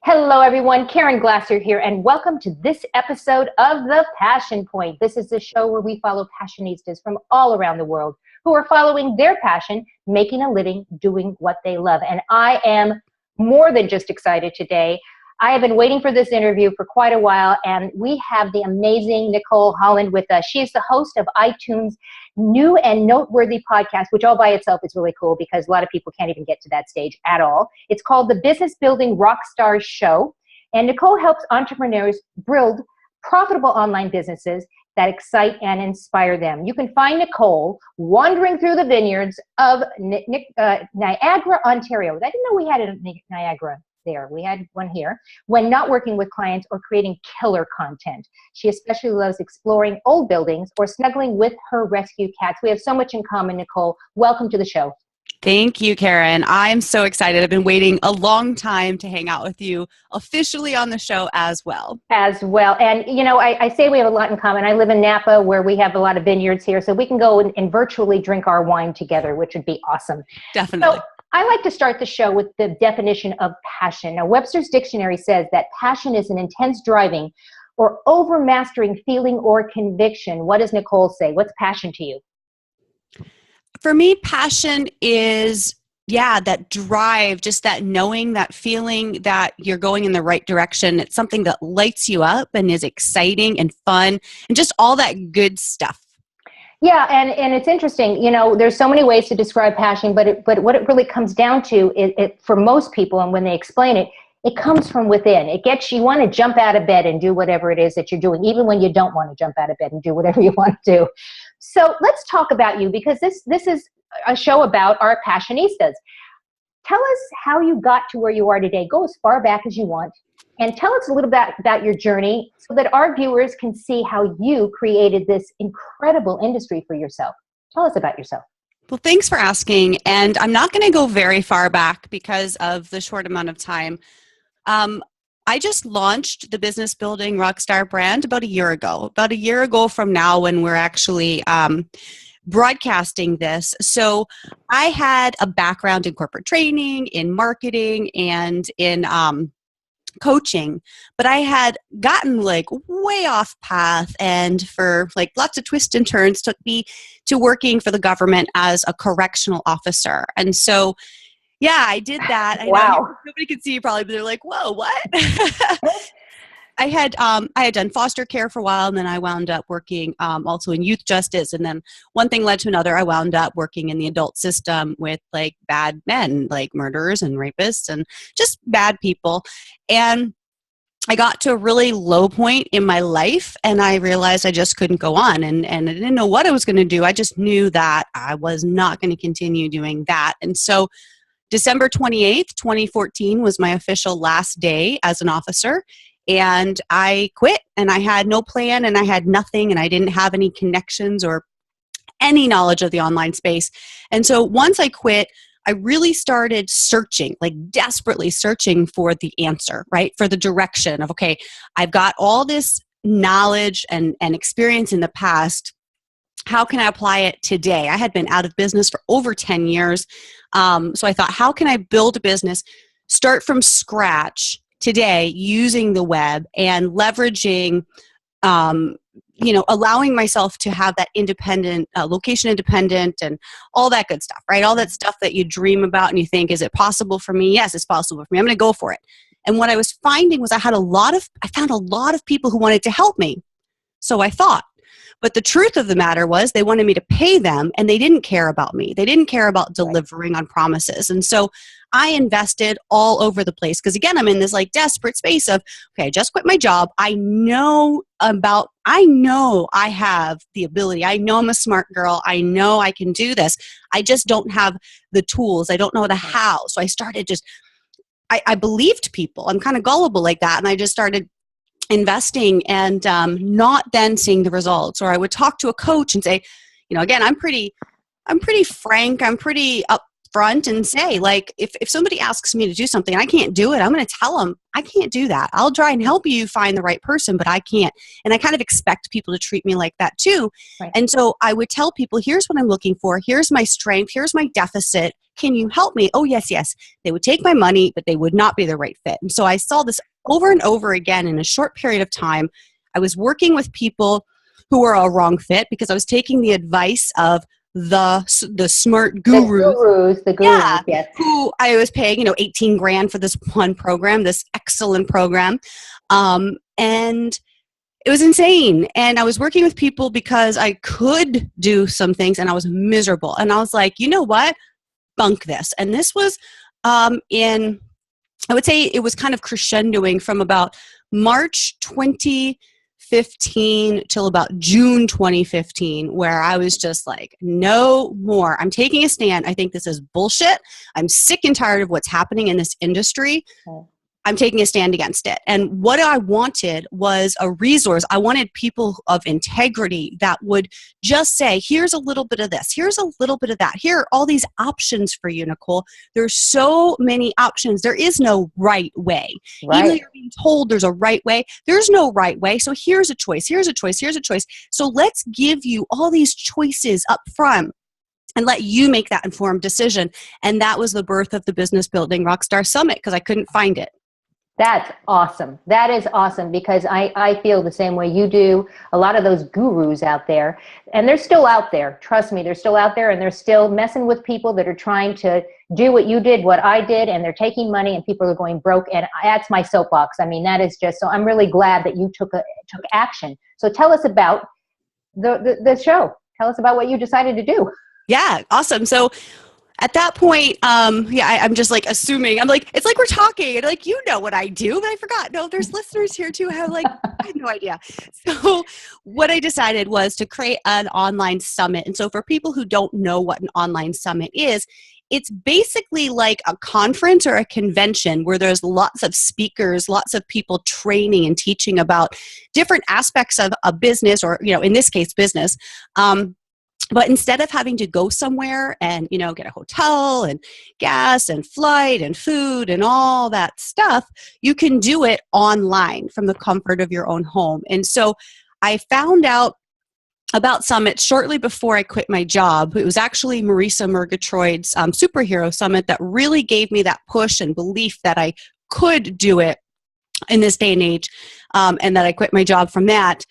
Hello, everyone. Caren Glasser here, and welcome to this episode of The Passion Point. This is the show where we follow passionistas from all around the world who are following their passion, making a living, doing what they love. And I am more than just excited today. I have been waiting for this interview for quite a while, and we have the amazing Nicole Holland with us. She is the host of iTunes' new and Noteworthy podcast, which all by itself is really cool because a lot of people can't even get to that stage at all. It's called the Business Building Rockstars Show, and Nicole helps entrepreneurs build profitable online businesses that excite and inspire them. You can find Nicole wandering through the vineyards of Niagara, Ontario. I didn't know we had a Niagara there. We had one here. When not working with clients or creating killer content. She especially loves exploring old buildings or snuggling with her rescue cats. We have so much in common, Nicole. Welcome to the show. Thank you, Caren. I'm so excited. I've been waiting a long time to hang out with you officially on the show as well. And, you know, I say we have a lot in common. I live in Napa where we have a lot of vineyards here, so we can go and virtually drink our wine together, which would be awesome. Definitely. So, I like to start the show with the definition of passion. Now, Webster's Dictionary says that passion is an intense driving or overmastering feeling or conviction. What does Nicole say? What's passion to you? For me, passion is, that drive, just that knowing, that feeling that you're going in the right direction. It's something that lights you up and is exciting and fun and just all that good stuff. Yeah, and it's interesting, you know, there's so many ways to describe passion, but what it really comes down to, it for most people, and when they explain it, it comes from within. It gets you want to jump out of bed and do whatever it is that you're doing, even when you don't want to jump out of bed and do whatever you want to do. So let's talk about you, because this is a show about our passionistas. Tell us how you got to where you are today. Go as far back as you want. And tell us a little bit about your journey so that our viewers can see how you created this incredible industry for yourself. Tell us about yourself. Well, thanks for asking. And I'm not going to go very far back because of the short amount of time. I just launched the Business Building Rockstar brand about a year ago from now, when we're actually broadcasting this. So I had a background in corporate training, in marketing, and in coaching, but I had gotten way off path, and for lots of twists and turns took me to working for the government as a correctional officer. And so I did that. Wow. I know nobody could see you probably, but they're like, whoa, what? I had done foster care for a while, and then I wound up working also in youth justice. And then one thing led to another. I wound up working in the adult system with bad men, like murderers and rapists and just bad people. And I got to a really low point in my life, and I realized I just couldn't go on. And I didn't know what I was going to do. I just knew that I was not going to continue doing that. And so December 28th, 2014 was my official last day as an officer. And I quit, and I had no plan, and I had nothing, and I didn't have any connections or any knowledge of the online space. And so once I quit, I really started searching, desperately searching for the answer, right? For the direction of, okay, I've got all this knowledge and experience in the past. How can I apply it today? I had been out of business for over 10 years. So I thought, how can I build a business, start from scratch today using the web and leveraging, allowing myself to have that independent, location independent and all that good stuff, right? All that stuff that you dream about and you think, is it possible for me? Yes, it's possible for me. I'm going to go for it. And what I was finding was I found a lot of people who wanted to help me. So I thought. But the truth of the matter was they wanted me to pay them, and they didn't care about me. They didn't care about delivering on promises. And so I invested all over the place because, again, I'm in this desperate space of, okay, I just quit my job. I know I have the ability. I know I'm a smart girl. I know I can do this. I just don't have the tools. I don't know the how. So I started I believed people. I'm kind of gullible like that. And I just started investing and not then seeing the results. Or I would talk to a coach and say, again, I'm pretty frank. I'm pretty upfront and say, if somebody asks me to do something and I can't do it, I'm going to tell them I can't do that. I'll try and help you find the right person, but I can't. And I kind of expect people to treat me like that too. Right. And so I would tell people, here's what I'm looking for. Here's my strength. Here's my deficit. can you help me? Oh, yes, yes. They would take my money, but they would not be the right fit. And so I saw this over and over again in a short period of time. I was working with people who were a wrong fit because I was taking the advice of the smart gurus. The gurus, Yeah, yes. who I was paying, 18 grand for this one program, this excellent program. And it was insane. And I was working with people because I could do some things and I was miserable. And I was like, you know what? Bunk this. And this was I would say it was kind of crescendoing from about March 2015 till about June 2015, where I was just like, no more. I'm taking a stand. I think this is bullshit. I'm sick and tired of what's happening in this industry. I'm taking a stand against it. And what I wanted was a resource. I wanted people of integrity that would just say, here's a little bit of this. Here's a little bit of that. Here are all these options for you, Nicole. There's so many options. There is no right way. Right. Even though you're being told there's a right way, there's no right way. So here's a choice. Here's a choice. Here's a choice. So let's give you all these choices up front and let you make that informed decision. And that was the birth of the Business Building Rockstar Summit because I couldn't find it. That's awesome. That is awesome because I feel the same way you do. A lot of those gurus out there, and they're still out there. Trust me, they're still out there and they're still messing with people that are trying to do what you did, what I did, and they're taking money and people are going broke. And that's my soapbox. I mean, that is just, so I'm really glad that you took action. So tell us about the show. Tell us about what you decided to do. Yeah, awesome. So at that point, I'm just like assuming, I'm like, it's like we're talking and like, you know what I do, but I forgot. No, there's listeners here too. I have no idea. So what I decided was to create an online summit. And so for people who don't know what an online summit is, it's basically like a conference or a convention where there's lots of speakers, lots of people training and teaching about different aspects of a business or, in this case, business. But instead of having to go somewhere and, get a hotel and gas and flight and food and all that stuff, you can do it online from the comfort of your own home. And so I found out about Summit shortly before I quit my job. It was actually Marisa Murgatroyd's Superhero Summit that really gave me that push and belief that I could do it in this day and age, and that I quit my job from that.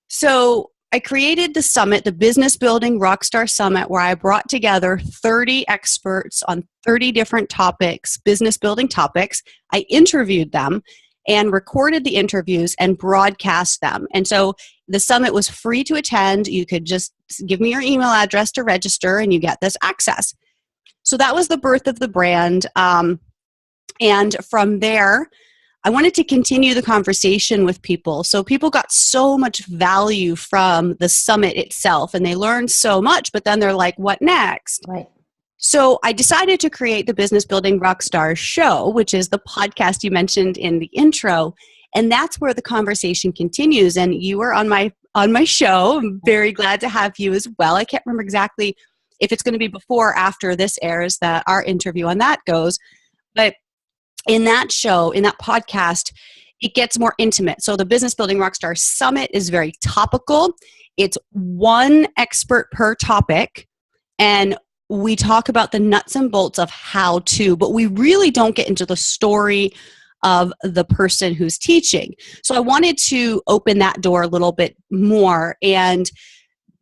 So I created the summit, the Business Building Rockstar Summit, where I brought together 30 experts on 30 different topics, business building topics. I interviewed them and recorded the interviews and broadcast them. And so the summit was free to attend. You could just give me your email address to register and you get this access. So that was the birth of the brand. And from there, I wanted to continue the conversation with people. So people got so much value from the summit itself and they learned so much, but then they're like, what next? Right. So I decided to create the Business Building Rockstars Show, which is the podcast you mentioned in the intro. And that's where the conversation continues. And you were on my show. I'm very glad to have you as well. I can't remember exactly if it's going to be before or after this airs that our interview on that goes. But in that show, in that podcast, it gets more intimate. So the Business Building Rockstar Summit is very topical. It's one expert per topic, and we talk about the nuts and bolts of how to, but we really don't get into the story of the person who's teaching. So I wanted to open that door a little bit more. And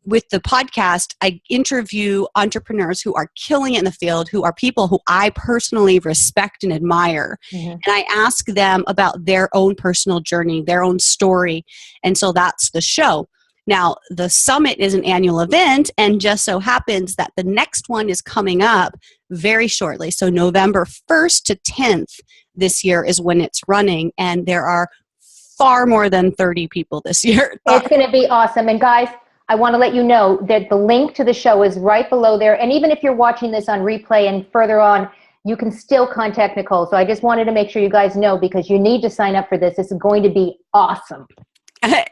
with the podcast, I interview entrepreneurs who are killing it in the field, who are people who I personally respect and admire. Mm-hmm. And I ask them about their own personal journey, their own story. And so that's the show. Now, the summit is an annual event, and just so happens that the next one is coming up very shortly. So November 1st to 10th this year is when it's running, and there are far more than 30 people this year. It's going to be awesome. And guys, I want to let you know that the link to the show is right below there. And even if you're watching this on replay and further on, you can still contact Nicole. So I just wanted to make sure you guys know, because you need to sign up for this. This is going to be awesome.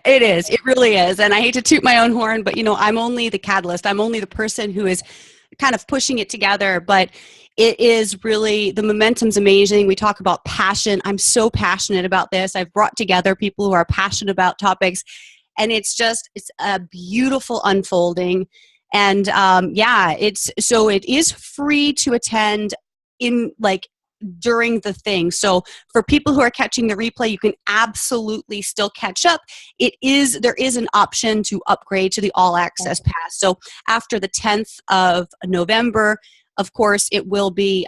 It is. It really is. And I hate to toot my own horn, but I'm only the catalyst. I'm only the person who is kind of pushing it together. But it is really, the momentum's amazing. We talk about passion. I'm so passionate about this. I've brought together people who are passionate about topics. And it's a beautiful unfolding. And it is free to attend in like during the thing. So for people who are catching the replay, you can absolutely still catch up. There is an option to upgrade to the all access pass. So after the 10th of November, of course, it will be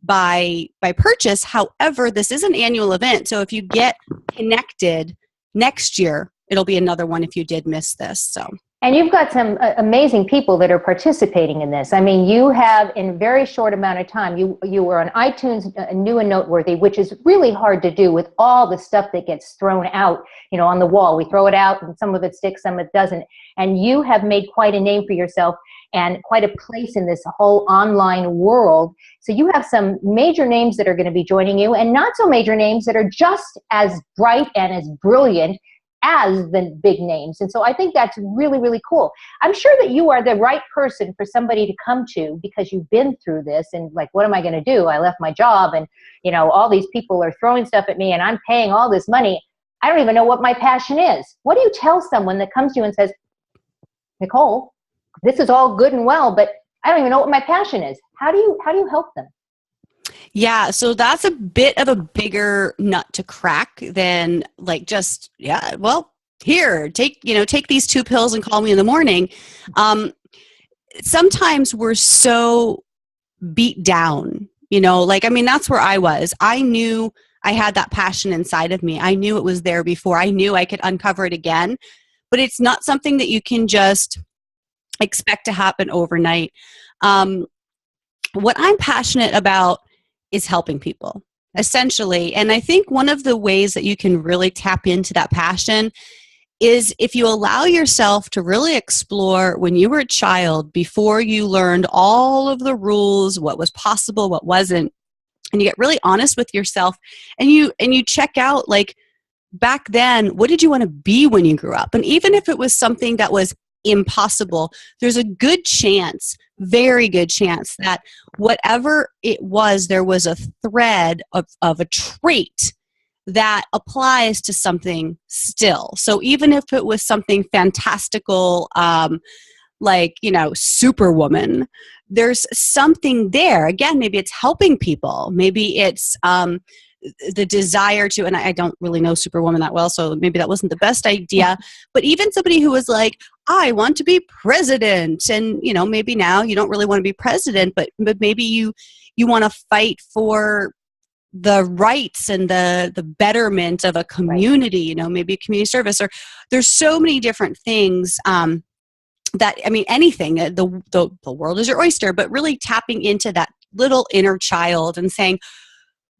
by purchase. However, this is an annual event. So if you get connected next year, it'll be another one if you did miss this. So. And you've got some amazing people that are participating in this. I mean, you have, in a very short amount of time, you were on iTunes, new and noteworthy, which is really hard to do with all the stuff that gets thrown out, on the wall. We throw it out, and some of it sticks, some of it doesn't. And you have made quite a name for yourself and quite a place in this whole online world. So you have some major names that are going to be joining you, and not so major names that are just as bright and as brilliant as the big names. And so I think that's really, really cool. I'm sure that you are the right person for somebody to come to, because you've been through this and like, what am I going to do? I left my job, and all these people are throwing stuff at me, and I'm paying all this money. I don't even know what my passion is. What do you tell someone that comes to you and says, Nicole, this is all good and well, but I don't even know what my passion is? How do you help them? Yeah, so that's a bit of a bigger nut to crack than like just, here, take these 2 pills and call me in the morning. Sometimes we're so beat down, that's where I was. I knew I had that passion inside of me. I knew it was there before. I knew I could uncover it again, but it's not something that you can just expect to happen overnight. What I'm passionate about is helping people, essentially. And I think one of the ways that you can really tap into that passion is if you allow yourself to really explore when you were a child, before you learned all of the rules, what was possible, what wasn't, and you get really honest with yourself, and you check out, like, back then, what did you want to be when you grew up? And even if it was something that was impossible, there's a good chance, very good chance, that whatever it was, there was a thread of a trait that applies to something still. So even if it was something fantastical, like, Superwoman, there's something there. Again, maybe it's helping people. Maybe it's the desire to, and I don't really know Superwoman that well, so maybe that wasn't the best idea, but even somebody who was like, I want to be president, and maybe now you don't really want to be president, but maybe you want to fight for the rights and the betterment of a community, maybe community service, or there's so many different things that, anything, the world is your oyster, but really tapping into that little inner child and saying,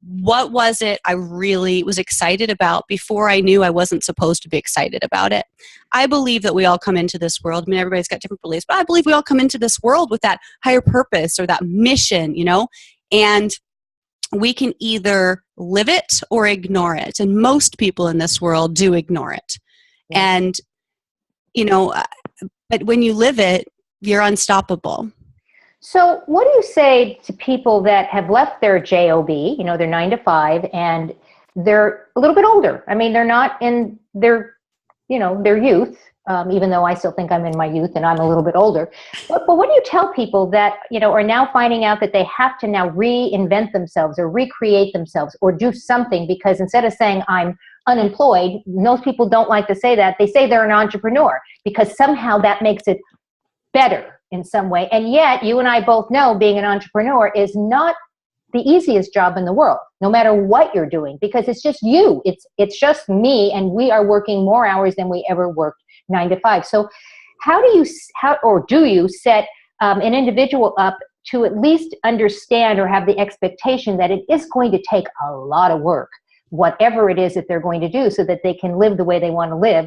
what was it I really was excited about before I knew I wasn't supposed to be excited about it? I believe that we all come into this world. Everybody's got different beliefs, but I believe we all come into this world with that higher purpose or that mission, and we can either live it or ignore it. And most people in this world do ignore it. Yeah. And, but when you live it, you're unstoppable. So what do you say to people that have left their job, their 9 to 5, and they're a little bit older? They're not in their, their youth, even though I still think I'm in my youth and I'm a little bit older. But what do you tell people that, are now finding out that they have to now reinvent themselves or recreate themselves or do something, because instead of saying I'm unemployed, most people don't like to say that. They say they're an entrepreneur because somehow that makes it better in some way. And yet you and I both know being an entrepreneur is not the easiest job in the world, no matter what you're doing, because it's just you. It's just me, and we are working more hours than we ever worked 9 to 5. So how do you set an individual up to at least understand or have the expectation that it is going to take a lot of work, whatever it is that they're going to do, so that they can live the way they want to live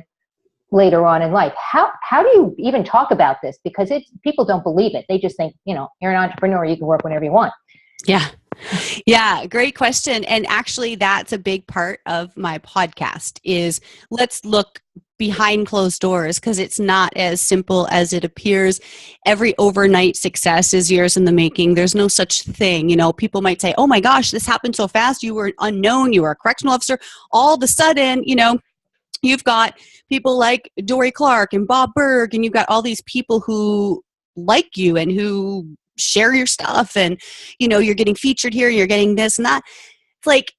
later on in life? How do you even talk about this? Because people don't believe it. They just think, you're an entrepreneur, you can work whenever you want. Yeah, great question. And actually, that's a big part of my podcast is let's look behind closed doors, because it's not as simple as it appears. Every overnight success is years in the making. There's no such thing. People might say, oh my gosh, this happened so fast. You were unknown. You were a correctional officer. All of a sudden, you've got people like Dory Clark and Bob Berg, and you've got all these people who like you and who share your stuff, and you're getting featured here, you're getting this and that. It's like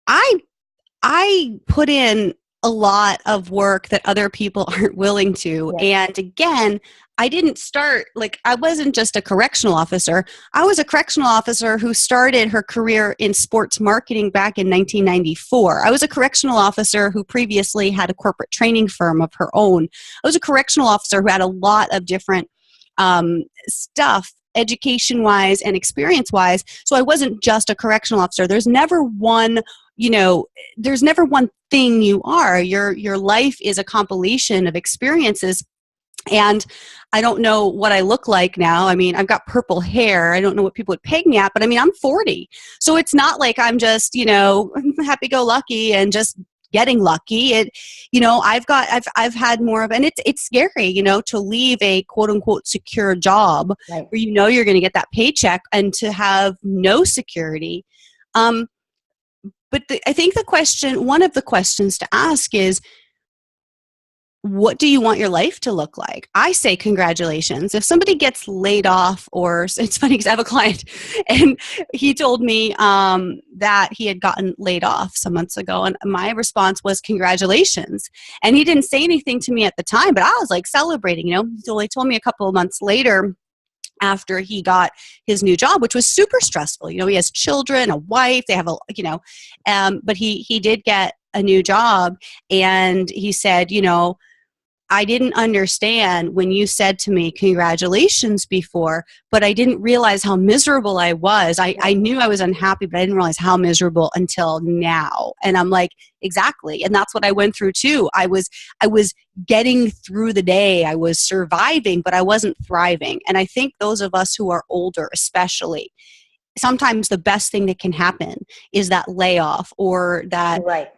I put in a lot of work that other people aren't willing to. Yes. And again, I didn't start, I wasn't just a correctional officer. I was a correctional officer who started her career in sports marketing back in 1994. I was a correctional officer who previously had a corporate training firm of her own. I was a correctional officer who had a lot of different stuff, education-wise and experience-wise. So I wasn't just a correctional officer. There's never one thing you are. Your life is a compilation of experiences. And I don't know what I look like now. I mean, I've got purple hair. I don't know what people would peg me at, but I mean, I'm 40. So it's not like I'm just, happy-go-lucky and just getting lucky. I've had more of, and it's scary, to leave a quote unquote secure job, right, where you're going to get that paycheck, and to have no security. But I think one of the questions to ask is, what do you want your life to look like? I say congratulations. If somebody gets laid off, or it's funny because I have a client and he told me that he had gotten laid off some months ago, and my response was congratulations. And he didn't say anything to me at the time, but I was like celebrating, So he told me a couple of months later, after he got his new job, which was super stressful. He has children, a wife, they have but he did get a new job, and he said, I didn't understand when you said to me, congratulations, before, but I didn't realize how miserable I was. I knew I was unhappy, but I didn't realize how miserable until now. And I'm like, exactly. And that's what I went through too. I was getting through the day. I was surviving, but I wasn't thriving. And I think those of us who are older, especially, sometimes the best thing that can happen is that layoff, or that, right,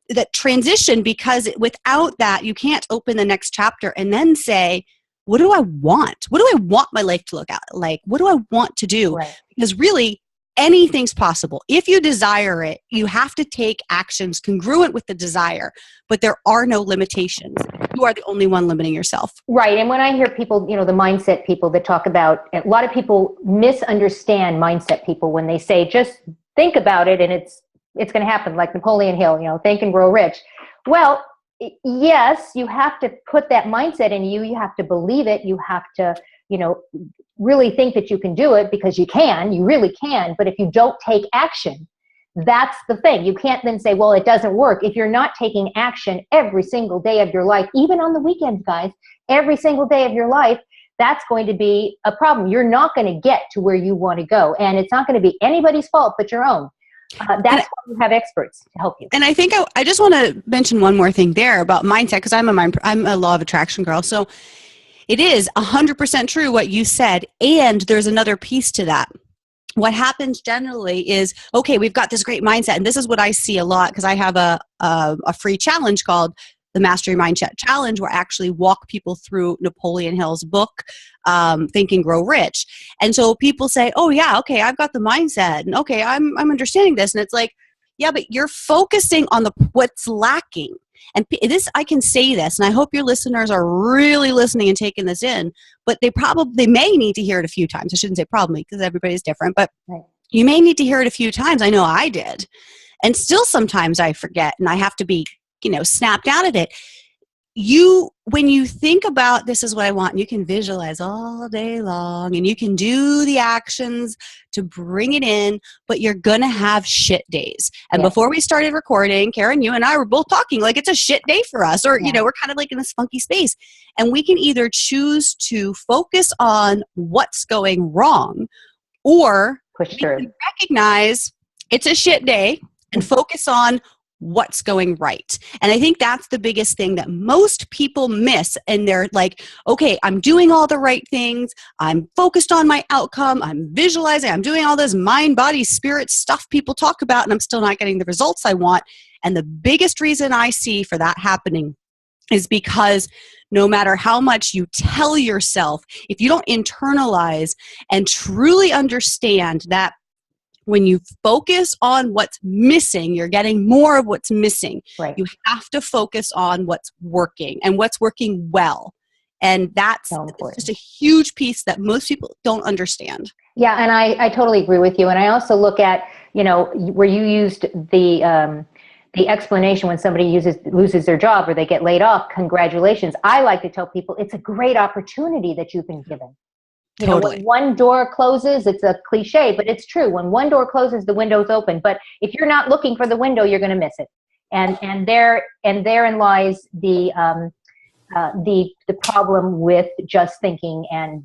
that transition, because without that, you can't open the next chapter and then say, what do I want? What do I want my life to look like? What do I want to do? right. Because really, anything's possible. If you desire it, you have to take actions congruent with the desire, but there are no limitations. You are the only one limiting yourself. Right. And when I hear people, the mindset people that talk about, a lot of people misunderstand mindset people when they say, just think about it and it's going to happen, like Napoleon Hill, think and grow rich. Well, yes, you have to put that mindset in you. You have to believe it. You have to, really think that you can do it, because you really can. But if you don't take action, that's the thing. You can't then say, well, it doesn't work. If you're not taking action every single day of your life, even on the weekends, guys, every single day of your life, that's going to be a problem. You're not going to get to where you want to go. And it's not going to be anybody's fault but your own. That's why you have experts to help you. And I think I just want to mention one more thing there about mindset, because I'm a law of attraction girl. So it is 100% true what you said. And there's another piece to that. What happens generally is, okay, we've got this great mindset. And this is what I see a lot, because I have a free challenge called the Mastery Mindset Challenge, where I actually walk people through Napoleon Hill's book, Think and Grow Rich. And so people say, oh yeah, okay, I've got the mindset, and okay, I'm understanding this. And it's like, yeah, but you're focusing on what's lacking. And I can say this, and I hope your listeners are really listening and taking this in, but they may need to hear it a few times. I shouldn't say probably, because everybody's different, but right, you may need to hear it a few times. I know I did. And still sometimes I forget, and I have to be snapped out of it. When you think about, this is what I want, you can visualize all day long, and you can do the actions to bring it in, but you're going to have shit days. And before we started recording, Caren, you and I were both talking like it's a shit day for us, or, we're kind of like in this funky space. And we can either choose to focus on what's going wrong, or push through, we can recognize it's a shit day and focus on what's going right. And I think that's the biggest thing that most people miss. And they're like, okay, I'm doing all the right things. I'm focused on my outcome. I'm visualizing. I'm doing all this mind, body, spirit stuff people talk about, and I'm still not getting the results I want. And the biggest reason I see for that happening is because no matter how much you tell yourself, if you don't internalize and truly understand that when you focus on what's missing, you're getting more of what's missing. Right. You have to focus on what's working and what's working well. And So it's just important. a huge piece that most people don't understand. Yeah, and I totally agree with you. And I also look at, where you used the explanation when somebody loses their job or they get laid off, congratulations. I like to tell people it's a great opportunity that you've been given. When Totally. one door closes, it's a cliche, but it's true. When one door closes, the window's open. But if you're not looking for the window, you're going to miss it. And therein lies the problem with just thinking and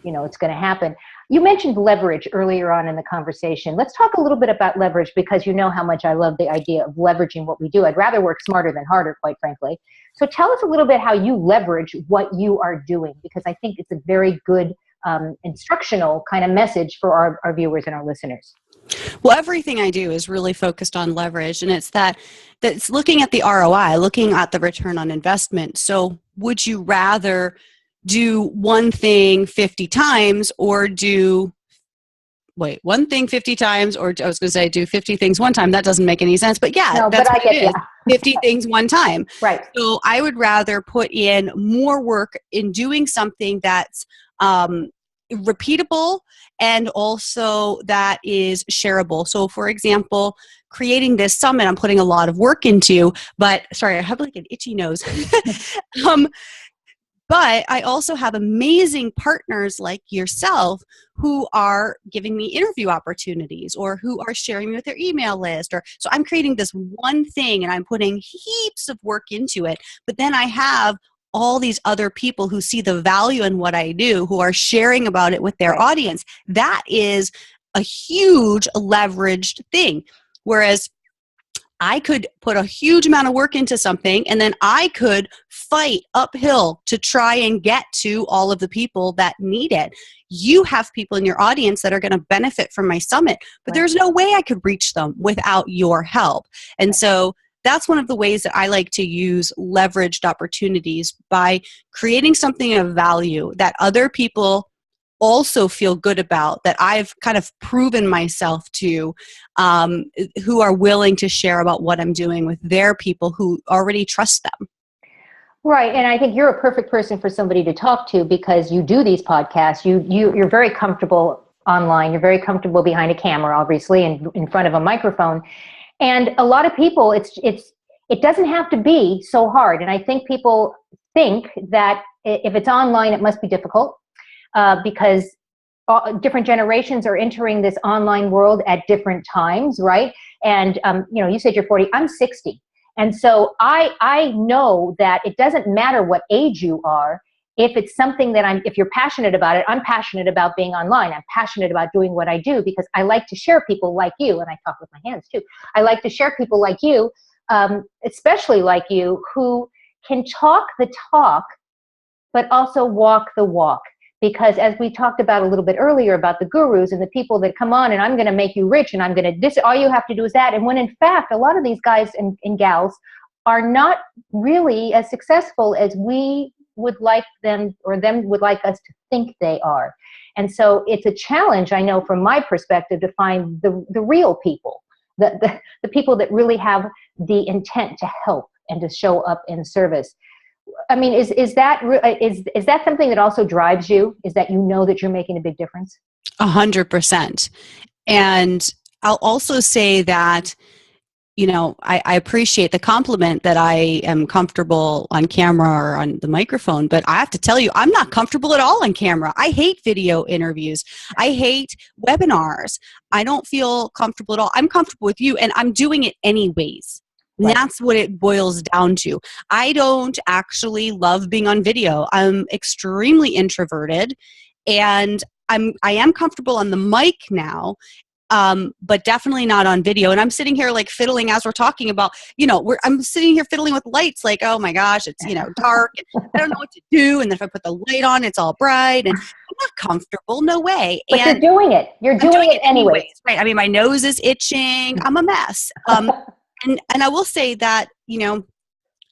it's going to happen. You mentioned leverage earlier on in the conversation. Let's talk a little bit about leverage, because you know how much I love the idea of leveraging what we do. I'd rather work smarter than harder, quite frankly. So tell us a little bit how you leverage what you are doing, because I think it's a very good instructional kind of message for our viewers and our listeners. Well, everything I do is really focused on leverage, and that's looking at the ROI, looking at the return on investment. So would you rather do one thing 50 times or do one thing 50 times, or I was going to say do 50 things one time? That doesn't make any sense, but yeah, no, that's but what it is. 50 things one time. Right. So I would rather put in more work in doing something that's repeatable and also that is shareable. So for example, creating this summit, I'm putting a lot of work into, but sorry, I have like an itchy nose. But I also have amazing partners like yourself who are giving me interview opportunities or who are sharing me with their email list. So I'm creating this one thing and I'm putting heaps of work into it. But then I have all these other people who see the value in what I do, who are sharing about it with their audience. That is a huge leveraged thing. Whereas I could put a huge amount of work into something and then I could fight uphill to try and get to all of the people that need it. You have people in your audience that are going to benefit from my summit, but there's no way I could reach them without your help. And so that's one of the ways that I like to use leveraged opportunities, by creating something of value that other people also feel good about, that I've kind of proven myself to, who are willing to share about what I'm doing with their people who already trust them. Right. And I think you're a perfect person for somebody to talk to, because you do these podcasts. You're very comfortable online. You're very comfortable behind a camera, obviously, and in front of a microphone. And a lot of people, it doesn't have to be so hard. And I think people think that if it's online, it must be difficult. Because different generations are entering this online world at different times, right? And you said you're 40. I'm 60, and so I know that it doesn't matter what age you are. If it's something that if you're passionate about it, I'm passionate about being online. I'm passionate about doing what I do because I like to share people like you, and I talk with my hands too. I like to share people like you, especially like you, who can talk the talk, but also walk the walk. Because as we talked about a little bit earlier about the gurus and the people that come on and I'm going to make you rich and I'm going to this, all you have to do is that. And when in fact, a lot of these guys and gals are not really as successful as we would like them, or them would like us to think they are. And so it's a challenge, I know from my perspective, to find the real people, the people that really have the intent to help and to show up in service. I mean, is that something that also drives you? Is that that you're making a big difference? 100%. And I'll also say that, I appreciate the compliment that I am comfortable on camera or on the microphone, but I have to tell you, I'm not comfortable at all on camera. I hate video interviews. I hate webinars. I don't feel comfortable at all. I'm comfortable with you, and I'm doing it anyways. Right. That's what it boils down to. I don't actually love being on video. I'm extremely introverted, and I am comfortable on the mic now, but definitely not on video. And I'm sitting here like fiddling as we're talking about, I'm sitting here fiddling with lights like, oh my gosh, it's, dark. And I don't know what to do. And then if I put the light on, it's all bright. And I'm not comfortable. No way. But and you're doing it. You're doing it anyways. Right. I mean, my nose is itching. I'm a mess. And I will say that,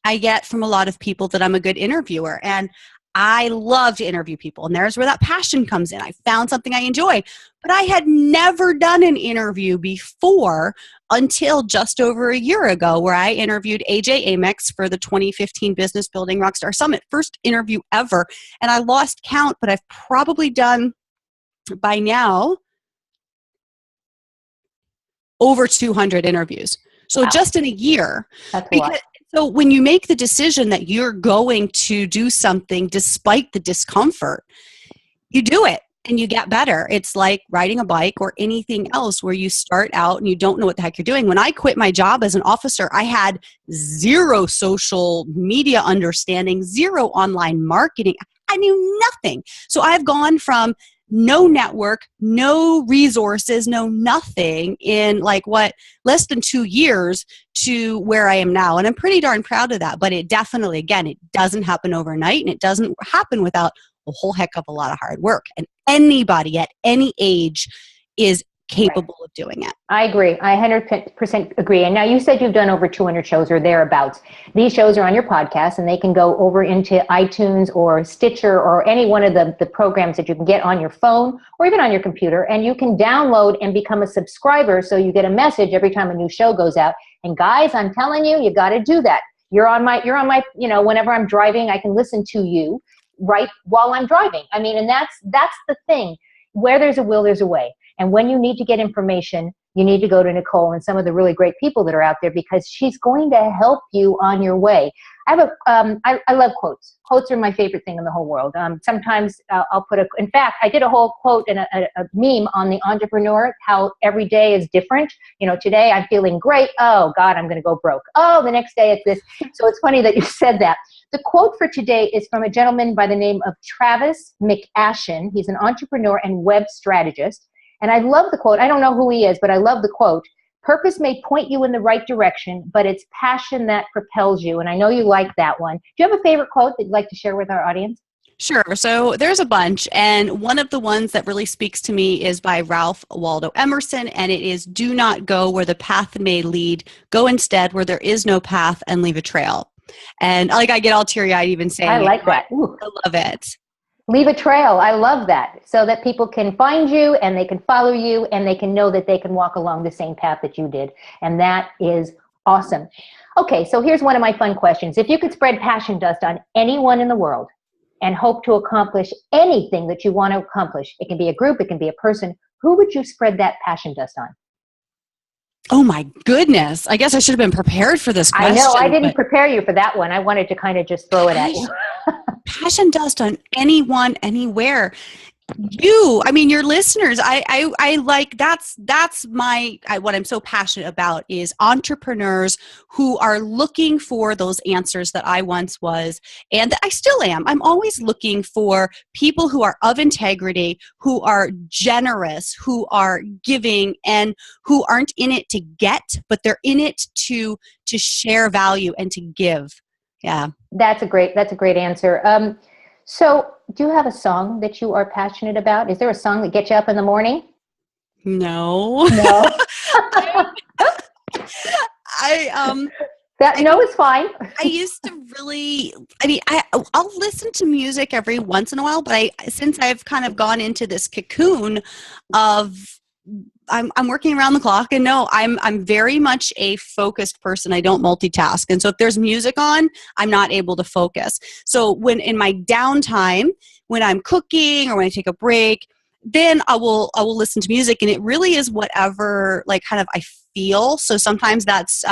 I get from a lot of people that I'm a good interviewer. And I love to interview people, and there's where that passion comes in. I found something I enjoy, but I had never done an interview before until just over a year ago, where I interviewed AJ Amex for the 2015 Business Building Rockstar Summit. First interview ever, and I lost count, but I've probably done by now over 200 interviews. So Wow. just in a year. That's a lot. So when you make the decision that you're going to do something despite the discomfort, you do it and you get better. It's like riding a bike or anything else where you start out and you don't know what the heck you're doing. When I quit my job as an officer, I had zero social media understanding, zero online marketing. I knew nothing. So I've gone from no network, no resources, no nothing in less than 2 years to where I am now. And I'm pretty darn proud of that. But it definitely, again, it doesn't happen overnight, and it doesn't happen without a whole heck of a lot of hard work. And anybody at any age is capable of doing it. I agree. I 100% agree. And now you said you've done over 200 shows or thereabouts. These shows are on your podcast, and they can go over into iTunes or Stitcher or any one of the programs that you can get on your phone or even on your computer. And you can download and become a subscriber, so you get a message every time a new show goes out. And guys, I'm telling you, you got to do that. You're on my, whenever I'm driving, I can listen to you right while I'm driving. I mean, and that's the thing. Where there's a will, there's a way. And when you need to get information, you need to go to Nicole and some of the really great people that are out there, because she's going to help you on your way. I love quotes. Quotes are my favorite thing in the whole world. Sometimes I'll put in fact, I did a whole quote and a meme on the entrepreneur, how every day is different. Today I'm feeling great. Oh God, I'm going to go broke. Oh, the next day it's this. So it's funny that you said that. The quote for today is from a gentleman by the name of Travis McAshen. He's an entrepreneur and web strategist. And I love the quote. I don't know who he is, but I love the quote. Purpose may point you in the right direction, but it's passion that propels you. And I know you like that one. Do you have a favorite quote that you'd like to share with our audience? Sure. So there's a bunch. And one of the ones that really speaks to me is by Ralph Waldo Emerson. And it is, do not go where the path may lead. Go instead where there is no path and leave a trail. And I get all teary-eyed even saying I like that. Ooh. I love it. Leave a trail. I love that. So that people can find you and they can follow you and they can know that they can walk along the same path that you did. And that is awesome. Okay, so here's one of my fun questions. If you could spread passion dust on anyone in the world and hope to accomplish anything that you want to accomplish, it can be a group, it can be a person, who would you spread that passion dust on? Oh my goodness. I guess I should have been prepared for this question. I know, I didn't prepare you for that one. I wanted to kind of just throw it at you. Passion dust on anyone, anywhere. Your listeners, I like, that's what I'm so passionate about is entrepreneurs who are looking for those answers that I once was, and that I still am. I'm always looking for people who are of integrity, who are generous, who are giving, and who aren't in it to get, but they're in it to share value and to give. Yeah. That's a great answer. So do you have a song that you are passionate about? Is there a song that gets you up in the morning? No. No. No is fine. I used to really, I'll listen to music every once in a while, but since I've kind of gone into this cocoon of I'm working around the clock, and no, I'm very much a focused person. I don't multitask. And so if there's music on, I'm not able to focus. So when in my downtime, when I'm cooking or when I take a break, then I will listen to music, and it really is whatever kind of I feel. So sometimes that's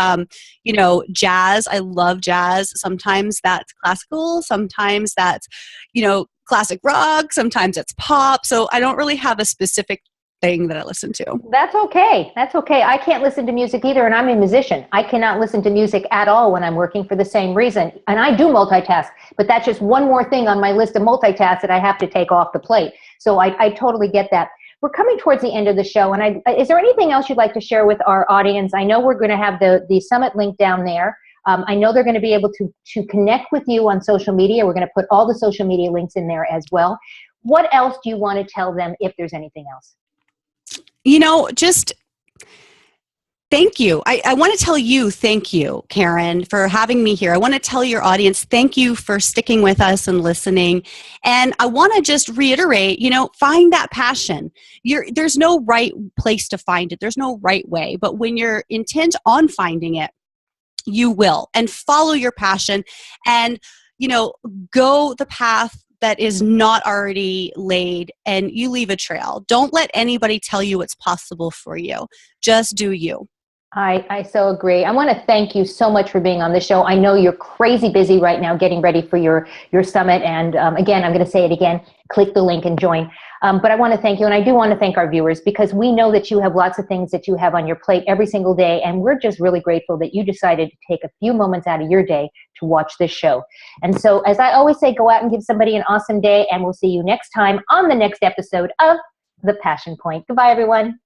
jazz. I love jazz. Sometimes that's classical. Sometimes that's classic rock. Sometimes it's pop. So I don't really have a specific thing that I listen to. That's okay. I can't listen to music either, and I'm a musician. I cannot listen to music at all when I'm working for the same reason. And I do multitask, but that's just one more thing on my list of multitasks that I have to take off the plate. So I totally get that. We're coming towards the end of the show, and is there anything else you'd like to share with our audience? I know we're going to have the summit link down there. I know they're going to be able to connect with you on social media. We're going to put all the social media links in there as well. What else do you want to tell them if there's anything else? Just Thank you. I want to tell you thank you, Caren, for having me here. I want to tell your audience thank you for sticking with us and listening. And I want to just reiterate, find that passion. There's no right place to find it. There's no right way. But when you're intent on finding it, you will. And follow your passion and, go the path that is not already laid, and you leave a trail. Don't let anybody tell you it's possible for you. Just do you. I so agree. I want to thank you so much for being on the show. I know you're crazy busy right now getting ready for your summit. And again, I'm going to say it again, click the link and join. But I want to thank you. And I do want to thank our viewers, because we know that you have lots of things that you have on your plate every single day. And we're just really grateful that you decided to take a few moments out of your day to watch this show. And so, as I always say, go out and give somebody an awesome day. And we'll see you next time on the next episode of The Passion Point. Goodbye, everyone.